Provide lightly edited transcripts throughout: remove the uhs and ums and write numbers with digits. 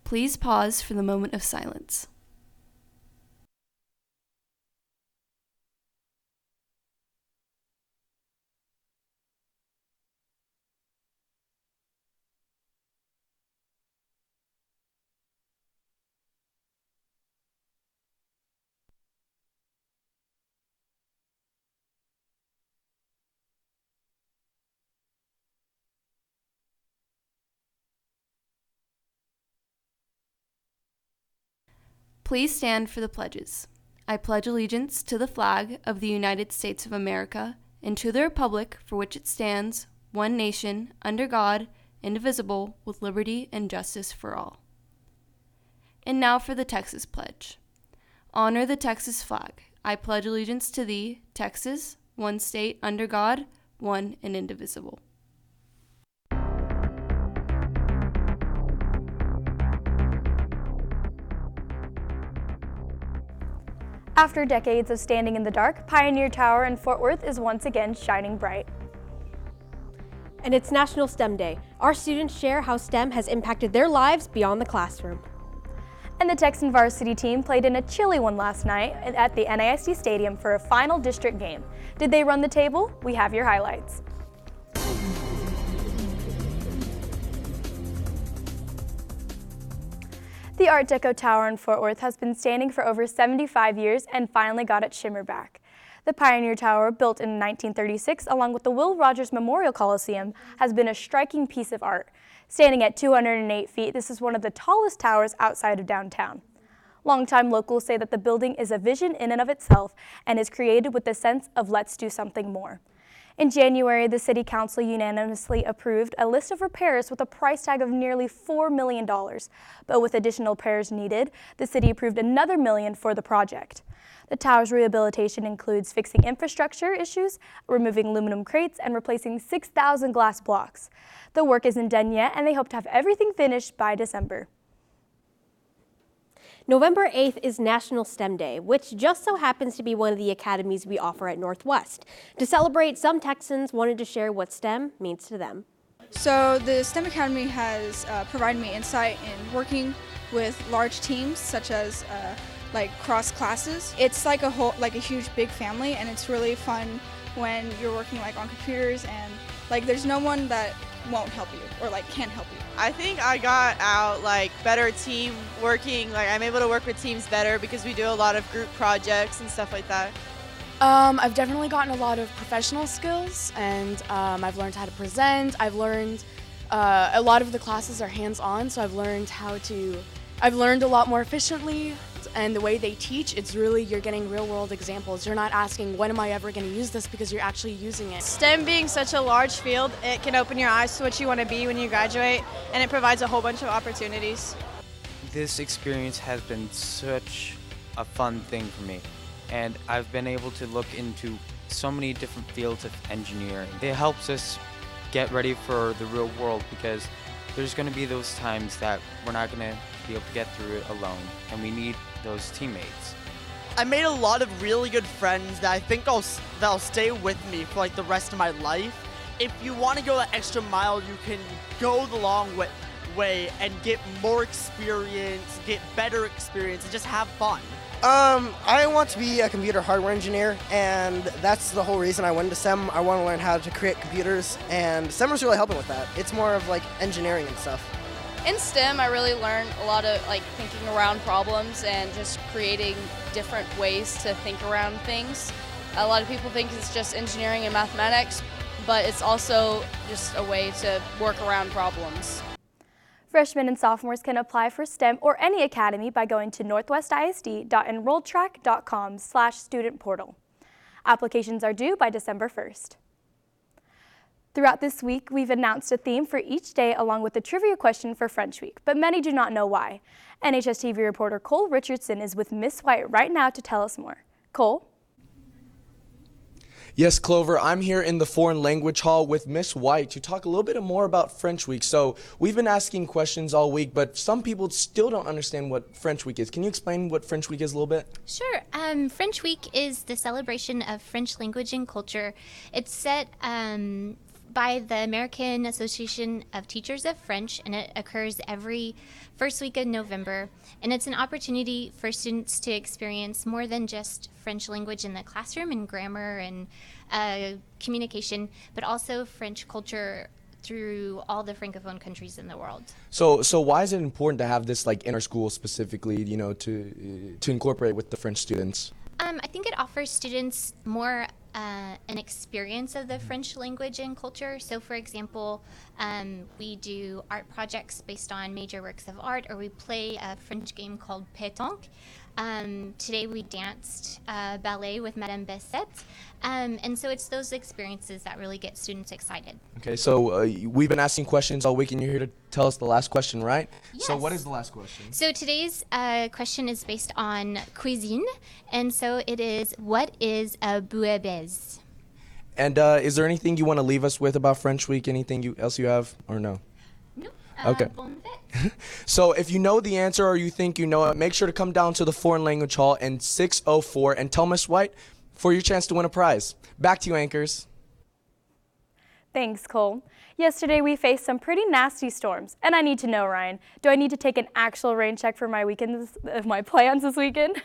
Please pause for the moment of silence. Please stand for the pledges. I pledge allegiance to the flag of the United States of America and to the republic for which it stands, one nation, under God, indivisible, with liberty and justice for all. And now for the Texas Pledge. Honor the Texas flag. I pledge allegiance to thee, Texas, one state, under God, one and indivisible. After decades of standing in the dark, Pioneer Tower in Fort Worth is once again shining bright. And it's National STEM Day. Our students share how STEM has impacted their lives beyond the classroom. And the Texan varsity team played in a chilly one last night at the NHSTV Stadium for a final district game. Did they run the table? We have your highlights. The Art Deco Tower in Fort Worth has been standing for over 75 years and finally got its shimmer back. The Pioneer Tower, built in 1936 along with the Will Rogers Memorial Coliseum, has been a striking piece of art. Standing at 208 feet, this is one of the tallest towers outside of downtown. Longtime locals say that the building is a vision in and of itself and is created with the sense of let's do something more. In January, the City Council unanimously approved a list of repairs with a price tag of nearly $4 million. But with additional repairs needed, the city approved another $1 million for the project. The tower's rehabilitation includes fixing infrastructure issues, removing aluminum crates, and replacing 6,000 glass blocks. The work isn't done yet, and they hope to have everything finished by December. November 8th is National STEM Day, which just so happens to be one of the academies we offer at Northwest. To celebrate, some Texans wanted to share what STEM means to them. So the STEM Academy has provided me insight in working with large teams, such as like cross classes. It's like a huge big family, and it's really fun when you're working like on computers, and like there's no one that won't help you or like can't help you. I think I got out like better team working. Like I'm able to work with teams better because we do a lot of group projects and stuff like that. I've definitely gotten a lot of professional skills, and I've learned how to present. I've learned a lot of the classes are hands-on, so I've learned a lot more efficiently. And the way they teach, it's really, you're getting real-world examples. You're not asking, when am I ever going to use this, because you're actually using it. STEM being such a large field, it can open your eyes to what you want to be when you graduate, and it provides a whole bunch of opportunities. This experience has been such a fun thing for me, and I've been able to look into so many different fields of engineering. It helps us get ready for the real world, because there's going to be those times that we're not going to be able to get through it alone, and we need those teammates. I made a lot of really good friends that I think that'll stay with me for like the rest of my life. If you want to go that extra mile, you can go the long way and get more experience, get better experience, and just have fun. I want to be a computer hardware engineer, and that's the whole reason I went into STEM. I want to learn how to create computers, and STEM was really helping with that. It's more of like engineering and stuff. In STEM, I really learned a lot of like thinking around problems and just creating different ways to think around things. A lot of people think it's just engineering and mathematics, but it's also just a way to work around problems. Freshmen and sophomores can apply for STEM or any academy by going to northwestisd.enrolltrack.com/student portal. Applications are due by December 1st. Throughout this week, we've announced a theme for each day along with a trivia question for French Week, but many do not know why. NHSTV reporter Cole Richardson is with Miss White right now to tell us more. Cole? Yes, Clover, I'm here in the Foreign Language Hall with Miss White to talk a little bit more about French Week. So we've been asking questions all week, but some people still don't understand what French Week is. Can you explain what French Week is a little bit? Sure. French Week is the celebration of French language and culture. It's set by the American Association of Teachers of French, and it occurs every first week of November. And it's an opportunity for students to experience more than just French language in the classroom and grammar and communication, but also French culture through all the Francophone countries in the world. So why is it important to have this like inter-school specifically, you know, to incorporate with the French students? I think it offers students more an experience of the French language and culture. So for example, we do art projects based on major works of art, or we play a French game called pétanque. Today we danced ballet with Madame Bessette. And so it's those experiences that really get students excited. Okay, so we've been asking questions all week, and you're here to tell us the last question, right? Yes. So what is the last question? So today's question is based on cuisine, and so it is, what is a bouillabaisse? And is there anything you want to leave us with about French Week? Anything else you have, or no? No. Okay. So if you know the answer or you think you know it, make sure to come down to the Foreign Language Hall in 604 and tell Miss White for your chance to win a prize. Back to you, anchors. Thanks, Cole. Yesterday we faced some pretty nasty storms, and I need to know, Ryan, do I need to take an actual rain check for my plans this weekend?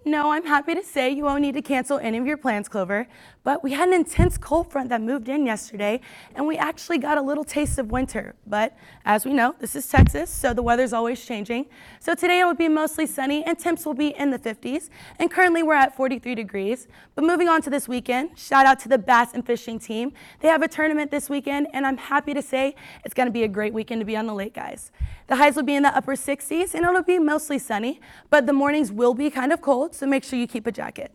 No, I'm happy to say you won't need to cancel any of your plans, Clover, but we had an intense cold front that moved in yesterday, and we actually got a little taste of winter. But as we know, this is Texas, so the weather's always changing. So today it will be mostly sunny, and temps will be in the 50s, and currently we're at 43 degrees. But moving on to this weekend, shout out to the bass and fishing team. They have a tournament this weekend, and I'm happy to say it's going to be a great weekend to be on the lake, guys. The highs will be in the upper 60s, and it'll be mostly sunny, but the mornings will be kind of cold, so make sure you keep a jacket.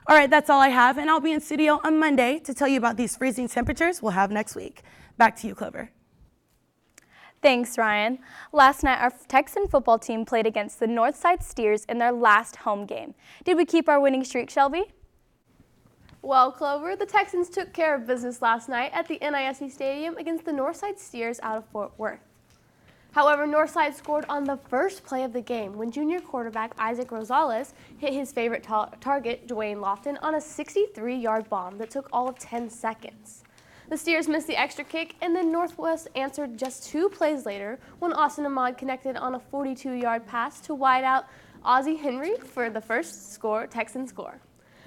All right, that's all I have, and I'll be in studio on Monday to tell you about these freezing temperatures we'll have next week. Back to you, Clover. Thanks, Ryan. Last night, our Texan football team played against the Northside Steers in their last home game. Did we keep our winning streak, Shelby? Well, Clover, the Texans took care of business last night at the NHSTV Stadium against the Northside Steers out of Fort Worth. However, Northside scored on the first play of the game when junior quarterback Isaac Rosales hit his favorite target, Dwayne Lofton, on a 63-yard bomb that took all of 10 seconds. The Steers missed the extra kick, and then Northwest answered just 2 plays later when Austin Ahmad connected on a 42-yard pass to wideout Ozzie Henry for the first Texan score.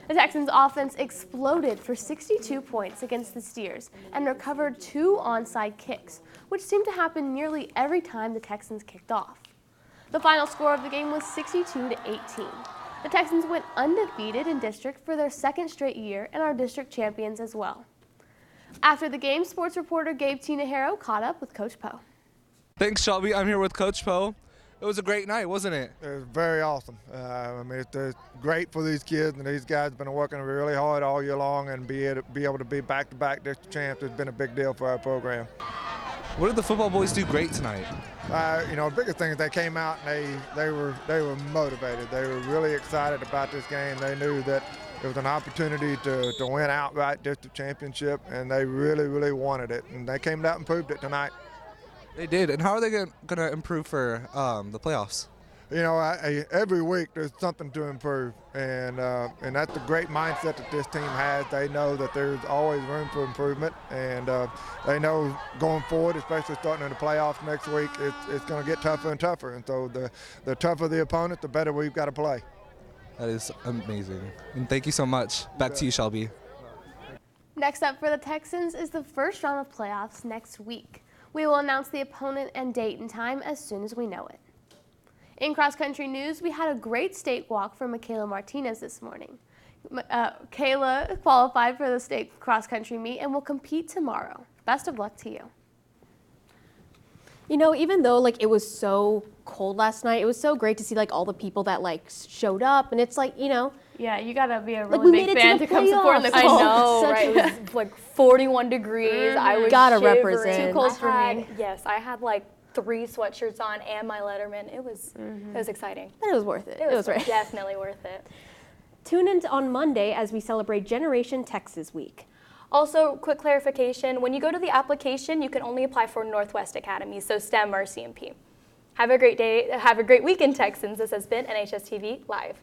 The Texans' offense exploded for 62 points against the Steers and recovered 2 onside kicks, which seemed to happen nearly every time the Texans kicked off. The final score of the game was 62-18. The Texans went undefeated in district for their second straight year and are district champions as well. After the game, sports reporter Gabe Tinajero caught up with Coach Poe. Thanks, Shelby. I'm here with Coach Poe. It was a great night, wasn't it? It was very awesome. I mean, it's great for these kids, and these guys have been working really hard all year long, and be able to be back-to-back district champs has been a big deal for our program. What did the football boys do great tonight? You know, the biggest thing is they came out and they were motivated. They were really excited about this game. They knew that it was an opportunity to win outright district championship, and they really, really wanted it. And they came out and proved it tonight. They did. And how are they going to improve for the playoffs? You know, every week there's something to improve, and that's the great mindset that this team has. They know that there's always room for improvement, and they know going forward, especially starting in the playoffs next week, it's going to get tougher and tougher. And so the tougher the opponent, the better we've got to play. That is amazing. And thank you so much. Back to you, Shelby. Next up for the Texans is the first round of playoffs next week. We will announce the opponent and date and time as soon as we know it. In cross-country news, we had a great state walk for Michaela Martinez this morning. Kayla qualified for the state cross-country meet and will compete tomorrow. Best of luck to you. You know, even though it was so cold last night, it was so great to see all the people that showed up, and it's Yeah, you gotta be a we really made big it fan to to the come support in the playoffs. cold. I know, right? It was 41 degrees. I was Gotta shivering. represent. Too cold for me. Yes, I had 3 sweatshirts on and my Letterman. It was exciting. But it was worth it. It was right. definitely worth it. Tune in on Monday as we celebrate Generation Texas Week. Also, quick clarification, when you go to the application, you can only apply for Northwest Academy, so STEM or CMP. Have a great day. Have a great weekend, Texans. This has been NHSTV Live.